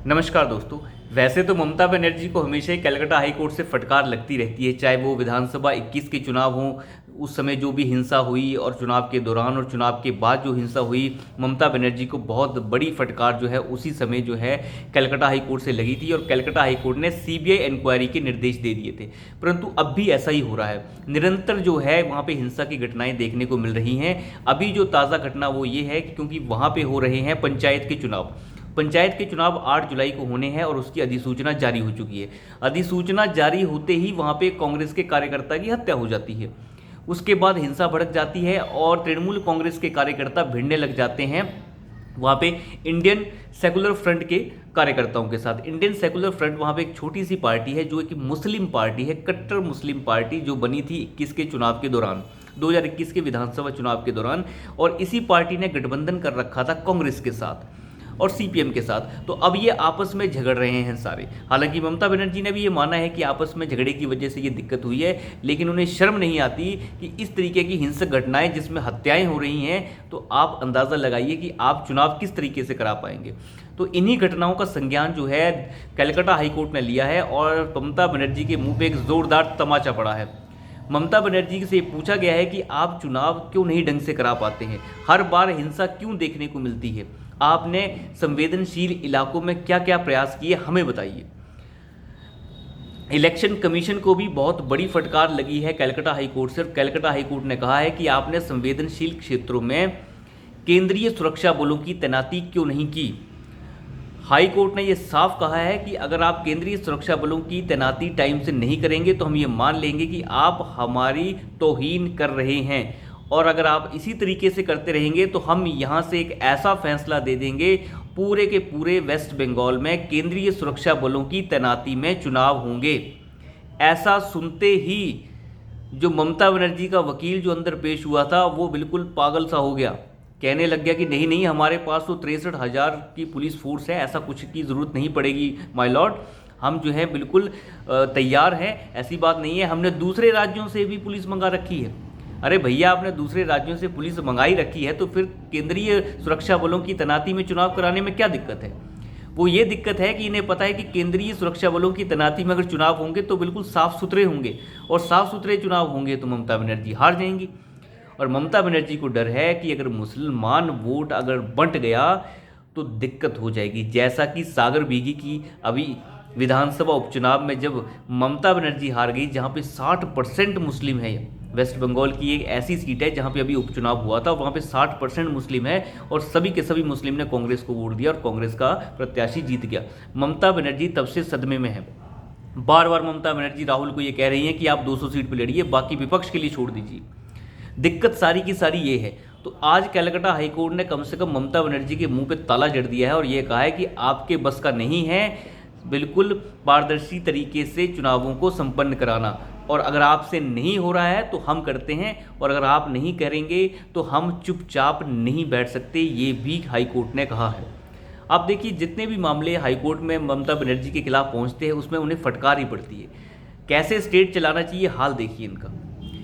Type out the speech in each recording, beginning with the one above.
नमस्कार दोस्तों। वैसे तो ममता बनर्जी को हमेशा ही कलकत्ता हाई कोर्ट से फटकार लगती रहती है, चाहे वो विधानसभा 21 के चुनाव हों, उस समय जो भी हिंसा हुई और चुनाव के दौरान और चुनाव के बाद जो हिंसा हुई, ममता बनर्जी को बहुत बड़ी फटकार जो है उसी समय जो है कलकत्ता हाई कोर्ट से लगी थी और कलकत्ता हाई कोर्ट ने सीबीआई इंक्वायरी के निर्देश दे दिए थे। परंतु अब भी ऐसा ही हो रहा है, निरंतर जो है वहाँ पे हिंसा की घटनाएं देखने को मिल रही हैं। अभी जो ताज़ा घटना वो ये है कि क्योंकि वहाँ पे हो रहे हैं पंचायत के चुनाव 8 जुलाई को होने हैं और उसकी अधिसूचना जारी हो चुकी है। अधिसूचना जारी होते ही वहाँ पे कांग्रेस के कार्यकर्ता की हत्या हो जाती है। उसके बाद हिंसा भड़क जाती है और तृणमूल कांग्रेस के कार्यकर्ता भिड़ने लग जाते हैं वहाँ पे इंडियन सेकुलर फ्रंट के कार्यकर्ताओं के साथ। इंडियन सेकुलर फ्रंट वहाँ पे एक छोटी सी पार्टी है जो एक मुस्लिम पार्टी है, कट्टर मुस्लिम पार्टी, जो बनी थी 21 के चुनाव के दौरान, 2021 के विधानसभा चुनाव के दौरान। और इसी पार्टी ने गठबंधन कर रखा था कांग्रेस के साथ और सीपीएम के साथ। तो अब ये आपस में झगड़ रहे हैं सारे। हालांकि ममता बनर्जी ने भी ये माना है कि आपस में झगड़े की वजह से ये दिक्कत हुई है, लेकिन उन्हें शर्म नहीं आती कि इस तरीके की हिंसक घटनाएं जिसमें हत्याएं हो रही हैं, तो आप अंदाज़ा लगाइए कि आप चुनाव किस तरीके से करा पाएंगे। तो इन्हीं घटनाओं का संज्ञान जो है कलकत्ता हाईकोर्ट ने लिया है और ममता बनर्जी के मुंह पे एक जोरदार तमाचा पड़ा है। ममता बनर्जी से पूछा गया है कि आप चुनाव क्यों नहीं ढंग से करा पाते हैं, हर बार हिंसा क्यों देखने को मिलती है, आपने संवेदनशील इलाकों में क्या क्या प्रयास किए, हमें बताइए। इलेक्शन कमीशन को भी बहुत बड़ी फटकार लगी है कलकत्ता हाईकोर्ट से। कलकत्ता हाईकोर्ट ने कहा है कि आपने संवेदनशील क्षेत्रों में केंद्रीय सुरक्षा बलों की तैनाती क्यों नहीं की। हाई कोर्ट ने यह साफ कहा है कि अगर आप केंद्रीय सुरक्षा बलों की तैनाती टाइम से नहीं करेंगे तो हम ये मान लेंगे कि आप हमारी तौहीन कर रहे हैं, और अगर आप इसी तरीके से करते रहेंगे तो हम यहाँ से एक ऐसा फैसला दे देंगे पूरे के पूरे वेस्ट बंगाल में केंद्रीय सुरक्षा बलों की तैनाती में चुनाव होंगे। ऐसा सुनते ही जो ममता बनर्जी का वकील जो अंदर पेश हुआ था वो बिल्कुल पागल सा हो गया, कहने लग गया कि नहीं नहीं, हमारे पास तो 63,000 की पुलिस फोर्स है, ऐसा कुछ की ज़रूरत नहीं पड़ेगी माय लॉर्ड, हम जो है बिल्कुल तैयार हैं, ऐसी बात नहीं है, हमने दूसरे राज्यों से भी पुलिस मंगा रखी है। अरे भैया, आपने दूसरे राज्यों से पुलिस मंगाई रखी है तो फिर केंद्रीय सुरक्षा बलों की तैनाती में चुनाव कराने में क्या दिक्कत है। वो ये दिक्कत है कि इन्हें पता है कि केंद्रीय सुरक्षा बलों की तैनाती में अगर चुनाव होंगे तो बिल्कुल साफ़ सुथरे होंगे, और साफ़ सुथरे चुनाव होंगे तो ममता बनर्जी हार जाएंगी। और ममता बनर्जी को डर है कि अगर मुसलमान वोट अगर बंट गया तो दिक्कत हो जाएगी, जैसा कि सागर बीघी की अभी विधानसभा उपचुनाव में जब ममता बनर्जी हार गई, जहां पे 60% मुस्लिम है। वेस्ट बंगाल की एक ऐसी सीट है जहां पे अभी उपचुनाव हुआ था, वहां पे 60% मुस्लिम है और सभी के सभी मुस्लिम ने कांग्रेस को वोट दिया और कांग्रेस का प्रत्याशी जीत गया। ममता बनर्जी तब से सदमे में है। बार बार ममता बनर्जी राहुल को ये कह रही हैं कि आप 200 सीट पर लड़िए, बाकी विपक्ष के लिए छोड़ दीजिए। दिक्कत सारी की सारी ये है। तो आज कलकत्ता हाईकोर्ट ने कम से कम ममता बनर्जी के मुंह पे ताला जड़ दिया है और ये कहा है कि आपके बस का नहीं है बिल्कुल पारदर्शी तरीके से चुनावों को संपन्न कराना, और अगर आपसे नहीं हो रहा है तो हम करते हैं, और अगर आप नहीं करेंगे तो हम चुपचाप नहीं बैठ सकते, ये भी हाईकोर्ट ने कहा है। आप देखिए, जितने भी मामले हाईकोर्ट में ममता बनर्जी के खिलाफ पहुंचते हैं उसमें उन्हें फटकार ही पड़ती है। कैसे स्टेट चलाना चाहिए, हाल देखिए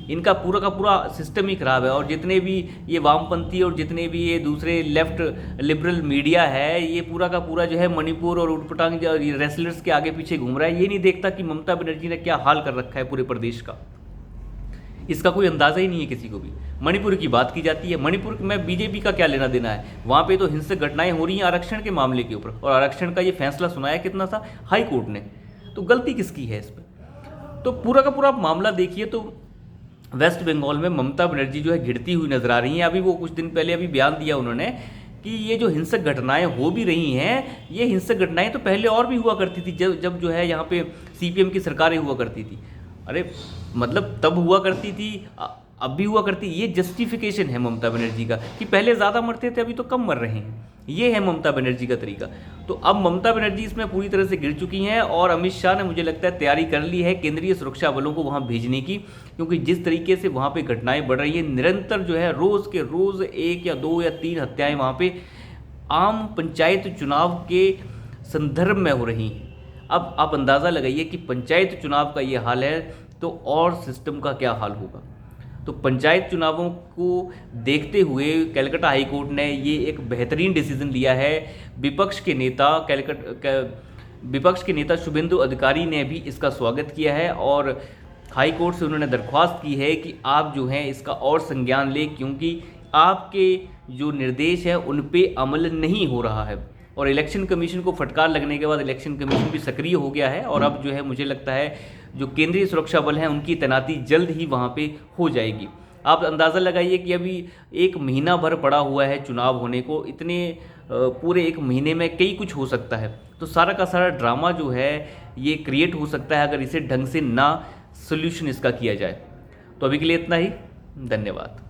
इनका पूरा का पूरा सिस्टम ही खराब है। और जितने भी ये वामपंथी और जितने भी ये दूसरे लेफ्ट लिबरल मीडिया है, ये पूरा का पूरा जो है मणिपुर और उटपटांग रेसलर्स के आगे पीछे घूम रहा है। ये नहीं देखता कि ममता बनर्जी ने क्या हाल कर रखा है पूरे प्रदेश का, इसका कोई अंदाज़ा ही नहीं है किसी को भी। मणिपुर की बात की जाती है, मणिपुर में बीजेपी का क्या लेना देना है, वहाँ पे तो हिंसक घटनाएं हो रही हैं आरक्षण के मामले के ऊपर, और आरक्षण का ये फैसला सुनाया कितना था हाई कोर्ट ने, तो गलती किसकी है इस पर। तो पूरा का पूरा मामला देखिए तो वेस्ट बंगाल में ममता बनर्जी जो है घिरती हुई नजर आ रही हैं। अभी वो कुछ दिन पहले अभी बयान दिया उन्होंने कि ये जो हिंसक घटनाएं हो भी रही हैं, ये हिंसक घटनाएं तो पहले और भी हुआ करती थी, जब जो है यहाँ पे सीपीएम की सरकारें हुआ करती थी। अरे मतलब तब हुआ करती थी, अब भी हुआ करती। ये जस्टिफिकेशन है ममता बनर्जी का कि पहले ज़्यादा मरते थे अभी तो कम मर रहे हैं, ये है ममता बनर्जी का तरीका। तो अब ममता बनर्जी इसमें पूरी तरह से गिर चुकी हैं और अमित शाह ने मुझे लगता है तैयारी कर ली है केंद्रीय सुरक्षा बलों को वहाँ भेजने की, क्योंकि जिस तरीके से वहाँ पे घटनाएं बढ़ रही हैं, निरंतर जो है रोज़ के रोज़ 1 या 2 या 3 हत्याएं वहाँ पे आम पंचायत चुनाव के संदर्भ में हो रही हैं। अब आप अंदाज़ा लगाइए कि पंचायत चुनाव का ये हाल है तो और सिस्टम का क्या हाल होगा। तो पंचायत चुनावों को देखते हुए कलकत्ता हाई कोर्ट ने ये एक बेहतरीन डिसीजन लिया है। विपक्ष के नेता शुभेंदु अधिकारी ने भी इसका स्वागत किया है और हाई कोर्ट से उन्होंने दरख्वास्त की है कि आप जो हैं इसका और संज्ञान लें, क्योंकि आपके जो निर्देश हैं उन पे अमल नहीं हो रहा है। और इलेक्शन कमीशन को फटकार लगने के बाद इलेक्शन कमीशन भी सक्रिय हो गया है और अब जो है मुझे लगता है जो केंद्रीय सुरक्षा बल हैं उनकी तैनाती जल्द ही वहाँ पे हो जाएगी। आप अंदाज़ा लगाइए कि अभी 1 महीना भर पड़ा हुआ है चुनाव होने को, इतने पूरे 1 महीने में कई कुछ हो सकता है। तो सारा का सारा ड्रामा जो है ये क्रिएट हो सकता है अगर इसे ढंग से ना सोल्यूशन इसका किया जाए। तो अभी के लिए इतना ही, धन्यवाद।